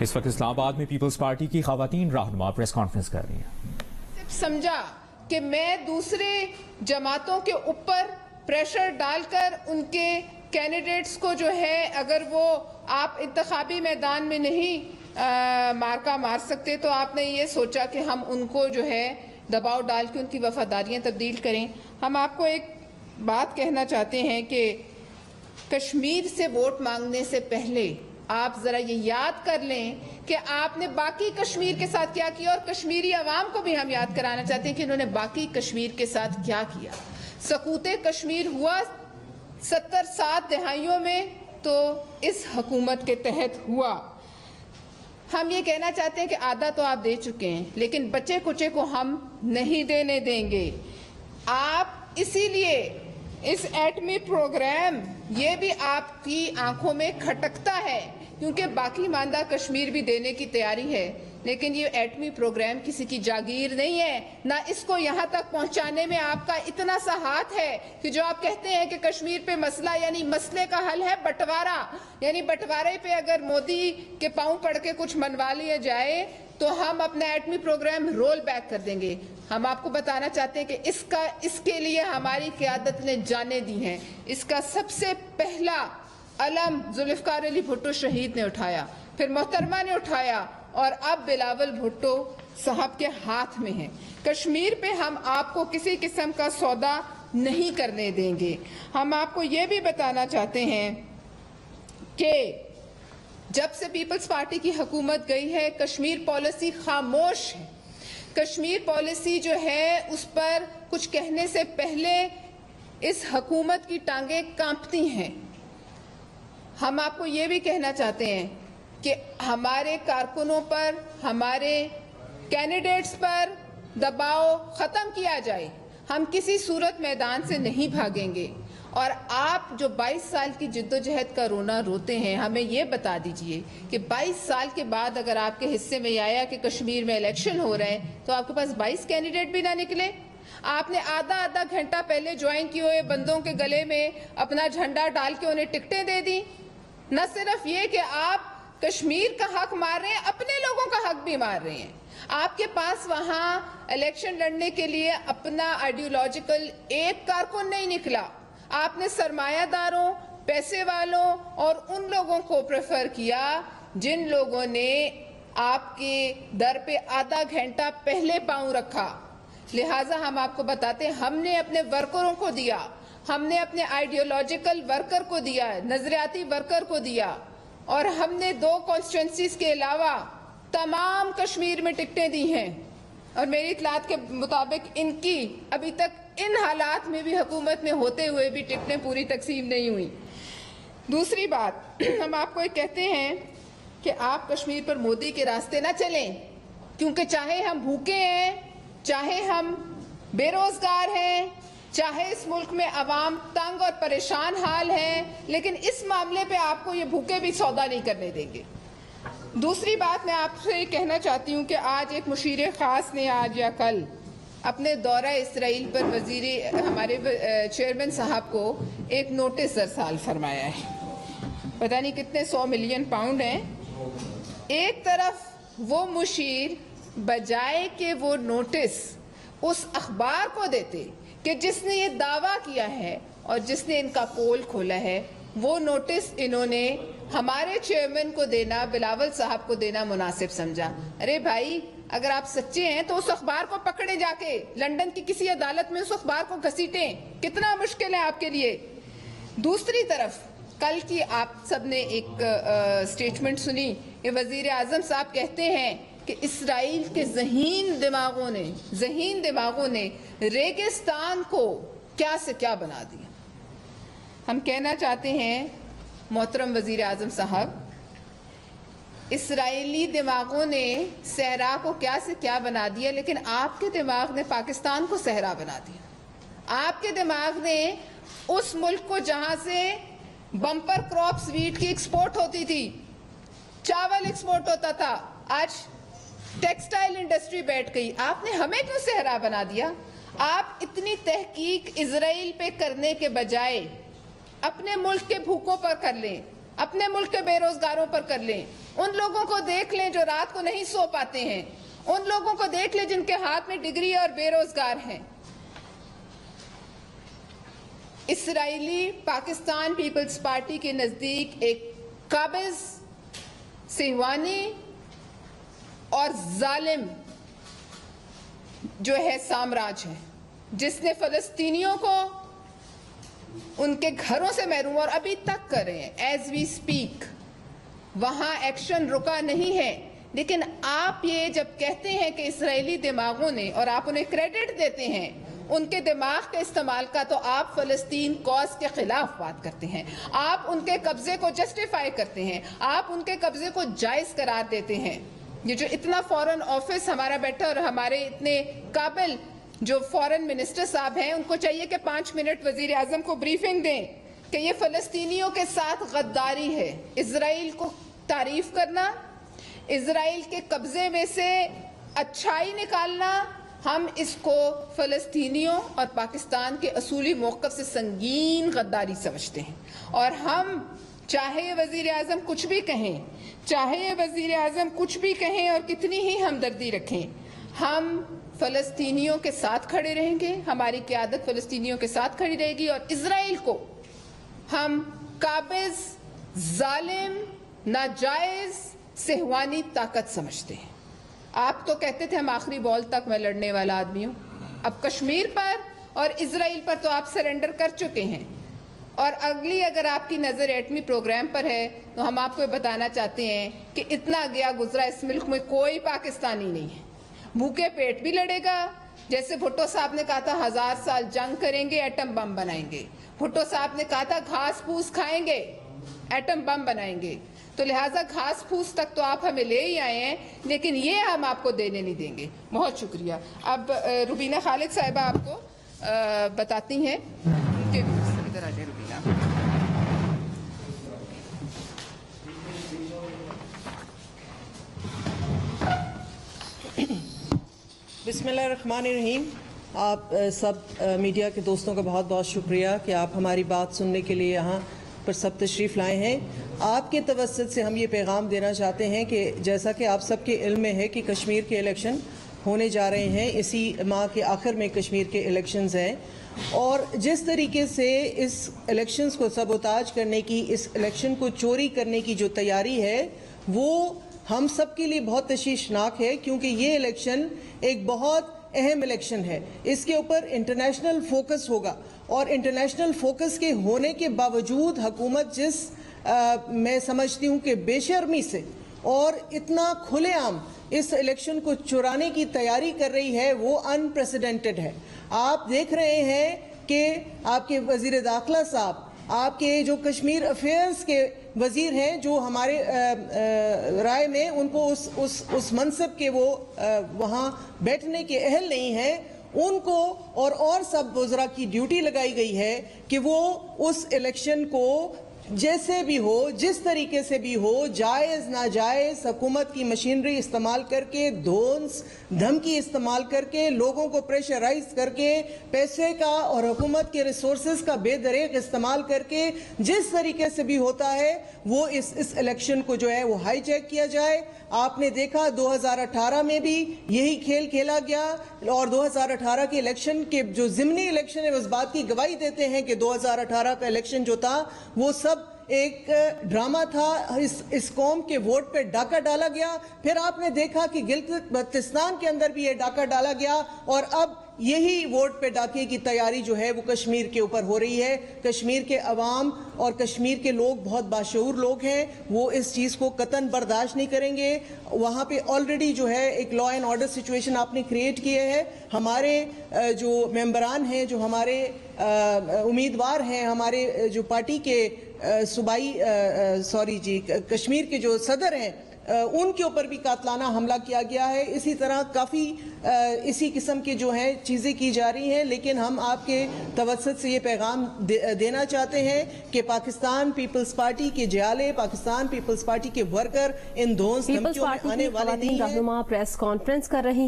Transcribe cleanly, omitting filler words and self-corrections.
اس وقت اسلام آباد میں پیپلز پارٹی کی خواتین رہنما پریس کانفرنس کر رہی ہیں. سمجھا کہ میں دوسرے جماعتوں کے اوپر پریشر ڈال کر ان کے کینڈیڈیٹس کو جو ہے اگر وہ آپ انتخابی میدان میں نہیں مارکا مار سکتے تو آپ نے یہ سوچا کہ ہم ان کو جو ہے دباؤ ڈال کے ان کی وفاداریاں تبدیل کریں. ہم آپ کو ایک بات کہنا چاہتے ہیں کہ کشمیر سے ووٹ مانگنے سے پہلے آپ ذرا یہ یاد کر لیں کہ آپ نے باقی کشمیر کے ساتھ کیا کیا، اور کشمیری عوام کو بھی ہم یاد کرانا چاہتے ہیں کہ انہوں نے باقی کشمیر کے ساتھ کیا کیا. سقوط کشمیر ہوا 70 دہائیوں میں تو اس حکومت کے تحت ہوا. ہم یہ کہنا چاہتے ہیں کہ آدھا تو آپ دے چکے ہیں لیکن بچے کچے کو ہم نہیں دینے دیں گے. آپ اسی لیے اس ایٹمی پروگرام یہ بھی آپ کی آنکھوں میں کھٹکتا ہے کیونکہ باقی ماندہ کشمیر بھی دینے کی تیاری ہے، لیکن یہ ایٹمی پروگرام کسی کی جاگیر نہیں ہے، نہ اس کو یہاں تک پہنچانے میں آپ کا اتنا سا ہاتھ ہے کہ جو آپ کہتے ہیں کہ کشمیر پہ مسئلہ یعنی مسئلے کا حل ہے بٹوارا، یعنی بٹوارے پہ اگر مودی کے پاؤں پڑھ کے کچھ منوا لیا جائے تو ہم اپنا ایٹمی پروگرام رول بیک کر دیں گے. ہم آپ کو بتانا چاہتے ہیں کہ اس کے لیے ہماری قیادت نے جانیں دی ہیں. اس کا سب سے پہلا علم ذوالفقار علی بھٹو شہید نے اٹھایا، پھر محترمہ نے اٹھایا، اور اب بلاول بھٹو صاحب کے ہاتھ میں ہے. کشمیر پہ ہم آپ کو کسی قسم کا سودا نہیں کرنے دیں گے. ہم آپ کو یہ بھی بتانا چاہتے ہیں کہ جب سے پیپلز پارٹی کی حکومت گئی ہے کشمیر پالیسی خاموش ہے. کشمیر پالیسی جو ہے اس پر کچھ کہنے سے پہلے اس حکومت کی ٹانگیں کانپتی ہیں. ہم آپ کو یہ بھی کہنا چاہتے ہیں کہ ہمارے کارکنوں پر، ہمارے کینڈیڈیٹس پر دباؤ ختم کیا جائے. ہم کسی صورت میدان سے نہیں بھاگیں گے. اور آپ جو 22 سال کی جدوجہد کا رونا روتے ہیں، ہمیں یہ بتا دیجئے کہ 22 سال کے بعد اگر آپ کے حصے میں آیا کہ کشمیر میں الیکشن ہو رہے ہیں تو آپ کے پاس 22 کینڈیڈیٹ بھی نہ نکلے. آپ نے آدھا گھنٹہ پہلے جوائن کیے ہوئے بندوں کے گلے میں اپنا جھنڈا ڈال کے انہیں ٹکٹیں دے دی. نہ صرف یہ کہ آپ کشمیر کا حق مار رہے ہیں، اپنے لوگوں کا حق بھی مار رہے ہیں. آپ کے پاس وہاں الیکشن لڑنے کے لیے اپنا آئیڈیولوجیکل ایک کارکن نہیں نکلا. آپ نے سرمایہ داروں، پیسے والوں اور ان لوگوں کو پریفر کیا جن لوگوں نے آپ کے در پہ آدھا گھنٹہ پہلے پاؤں رکھا. لہٰذا ہم آپ کو بتاتے ہیں ہم نے اپنے ورکروں کو دیا، ہم نے اپنے آئیڈیولوجیکل ورکر کو دیا، نظریاتی ورکر کو دیا، اور ہم نے 2 کانسٹیٹوئنسیز کے علاوہ تمام کشمیر میں ٹکٹیں دی ہیں. اور میری اطلاعات کے مطابق ان کی ابھی تک ان حالات میں بھی حکومت میں ہوتے ہوئے بھی ٹکٹیں پوری تقسیم نہیں ہوئی. دوسری بات ہم آپ کو یہ کہتے ہیں کہ آپ کشمیر پر مودی کے راستے نہ چلیں، کیونکہ چاہے ہم بھوکے ہیں، چاہے ہم بے روزگار ہیں، چاہے اس ملک میں عوام تنگ اور پریشان حال ہیں، لیکن اس معاملے پہ آپ کو یہ بھوکے بھی سودا نہیں کرنے دیں گے. دوسری بات میں آپ سے یہ کہنا چاہتی ہوں کہ آج ایک مشیر خاص نے آج یا کل اپنے دورہ اسرائیل پر ہمارے چیئرمین صاحب کو ایک نوٹس ارسال فرمایا ہے. پتہ نہیں کتنے 100 ملین پاؤنڈ ہیں. ایک طرف وہ مشیر بجائے کہ وہ نوٹس اس اخبار کو دیتے کہ جس نے یہ دعویٰ کیا ہے اور جس نے ان کا پول کھولا ہے، وہ نوٹس انہوں نے ہمارے چیئرمین کو دینا، بلاول صاحب کو دینا مناسب سمجھا. ارے بھائی، اگر آپ سچے ہیں تو اس اخبار کو پکڑے جا کے لندن کی کسی عدالت میں اس اخبار کو گھسیٹیں. کتنا مشکل ہے آپ کے لیے. دوسری طرف کل کی آپ سب نے ایک سٹیٹمنٹ سنی کہ وزیر اعظم صاحب کہتے ہیں کہ اسرائیل کے ذہین دماغوں نے ریگستان کو کیا سے کیا بنا دیا. ہم کہنا چاہتے ہیں محترم وزیر اعظم صاحب، اسرائیلی دماغوں نے صحرا کو کیا سے کیا بنا دیا، لیکن آپ کے دماغ نے پاکستان کو صحرا بنا دیا. آپ کے دماغ نے اس ملک کو جہاں سے بمپر کراپس ویٹ کی ایکسپورٹ ہوتی تھی، چاول ایکسپورٹ ہوتا تھا، آج ٹیکسٹائل انڈسٹری بیٹھ گئی. آپ نے ہمیں کیوں صحرا بنا دیا؟ آپ اتنی تحقیق اسرائیل پہ کرنے کے بجائے اپنے ملک کے بھوکوں پر کر لیں. अपने मुल्क के बेरोजगारों पर कर लें, उन लोगों को देख लें जो रात को नहीं सो पाते हैं, उन लोगों को देख लें जिनके हाथ में डिग्री और बेरोजगार हैं। इसराइली पाकिस्तान पीपल्स पार्टी के नजदीक एक काबिज, सिहवानी और जालिम जो है साम्राज्य है, जिसने फलस्तीनियों को उनके घरों से महरूम और अभी तक कर रहे हैं। एज वी स्पीक वहां एक्शन रुका नहीं है। लेकिन आप ये जब कहते हैं कि इसराइली दिमागों ने, और आप उन्हें क्रेडिट देते हैं उनके दिमाग के इस्तेमाल का, तो आप फलस्तीन कॉज के खिलाफ बात करते हैं, आप उनके कब्जे को जस्टिफाई करते हैं, आप उनके कब्जे को जायज करार देते हैं। ये जो इतना फॉरेन ऑफिस हमारा बैठा और हमारे इतने काबिल जो फॉरेन मिनिस्टर साहब हैं, उनको चाहिए कि 5 मिनट वजीर आजम को ब्रीफिंग दें कि ये फलस्तीनियों के साथ गद्दारी है। इजराइल को तारीफ करना, इजराइल के कब्जे में से अच्छाई निकालना, हम इसको फलस्तीनियों और पाकिस्तान के असूली मौक़िफ़ से संगीन गद्दारी समझते हैं। और हम चाहे वजीर आजम कुछ भी कहें, चाहे वजीर आजम कुछ भी कहें और कितनी ही हमदर्दी रखें, हम फलस्तीनियों के साथ खड़े रहेंगे, हमारी क़यादत फलस्तीनियों के साथ खड़ी रहेगी। और इजराइल को हम काबिज, जालिम, नाजायज, सिहवानी ताकत समझते हैं। आप तो कहते थे हम आखिरी बॉल तक मैं लड़ने वाला आदमी हूं। अब कश्मीर पर और इजराइल पर तो आप सरेंडर कर चुके हैं, और अगली अगर आपकी नज़र एटमी प्रोग्राम पर है तो हम आपको बताना चाहते हैं कि इतना गया गुजरा इस मुल्क में कोई पाकिस्तानी नहीं है। भूखे पेट भी लड़ेगा, जैसे भुट्टो साहब ने कहा था 1000 साल जंग करेंगे, एटम बम बनाएंगे। भुट्टो साहब ने कहा था घास फूस खाएंगे, एटम बम बनाएंगे। तो लिहाजा घास फूस तक तो आप हमें ले ही आए हैं, लेकिन ये हम आपको देने नहीं देंगे। बहुत शुक्रिया। अब रुबीना खालिद साहिबा आपको बताती हैं उनके इधर आ जाए। रुबीना, बिस्मिल्लाहिर्रहमानिर्रहीम। आप सब मीडिया के दोस्तों का बहुत बहुत शुक्रिया कि आप हमारी बात सुनने के लिए यहाँ पर सब तशरीफ़ लाए हैं। आपके तवस्सुत से हम ये पैगाम देना चाहते हैं कि जैसा कि आप सबके इल्म में है कि कश्मीर के इलेक्शन होने जा रहे हैं, इसी माह के आखिर में कश्मीर के इलेक्शंस हैं, और जिस तरीके से इस इलेक्शंस को सबोताज करने की, इस इलेक्शन को चोरी करने की जो तैयारी है वो हम सब के लिए बहुत तशवीशनाक है, क्योंकि ये इलेक्शन एक बहुत अहम इलेक्शन है। इसके ऊपर इंटरनेशनल फोकस होगा, और इंटरनेशनल फोकस के होने के बावजूद हुकूमत जिस मैं समझती हूँ कि बेशर्मी से और इतना खुलेआम इस इलेक्शन को चुराने की तैयारी कर रही है, वो अनप्रेसिडेंटेड है। आप देख रहे हैं कि आपके वजीर दाखिला साहब, आपके जो कश्मीर अफेयर्स के वजीर हैं, जो हमारे राय में उनको उस मनसब के वो वहाँ बैठने के अहल नहीं हैं, उनको और सब वज़रा की ड्यूटी लगाई गई है कि वो उस इलेक्शन को जैसे भी हो, जिस तरीके से भी हो, जायज़ नाजायज़ हुकूमत की मशीनरी इस्तेमाल करके, धोंस धमकी इस्तेमाल करके, लोगों को प्रेशराइज करके, पैसे का और हुकूमत के रिसोर्सेज का बेदरेक इस्तेमाल करके, जिस तरीके से भी होता है वो इस इलेक्शन को जो है वो हाईजैक किया जाए। आपने देखा 2018 में भी यही खेल खेला गया, और 2018 के इलेक्शन के जो ज़िमनी इलेक्शन है उस बात की गवाही देते हैं कि 2018 का इलेक्शन जो था वो सब एक ड्रामा था। इस कौम के वोट पे डाका डाला गया। फिर आपने देखा कि गिलगित बल्तिस्तान के अंदर भी ये डाका डाला गया, और अब यही वोट पे डाके की तैयारी जो है वो कश्मीर के ऊपर हो रही है। कश्मीर के अवाम और कश्मीर के लोग बहुत बाशऊर लोग हैं, वो इस चीज़ को कतन बर्दाश्त नहीं करेंगे। वहाँ पे ऑलरेडी जो है एक लॉ एंड ऑर्डर सिचुएशन आपने क्रिएट किए है। हमारे जो मेंबरान हैं, जो हमारे उम्मीदवार हैं, हमारे जो पार्टी के कश्मीर के जो सदर हैं, उनके ऊपर भी कातलाना हमला किया गया है। इसी तरह काफ़ी इसी किस्म की जो हैं चीज़ें की जा रही हैं, लेकिन हम आपके तवस्सुत से ये पैगाम देना चाहते हैं कि पाकिस्तान पीपल्स पार्टी के जियाले, पाकिस्तान पीपल्स पार्टी के वर्कर इन धोंस धमकियों में आने वाले नहीं हैं। रहनुमा प्रेस कॉन्फ्रेंस कर रही हैं।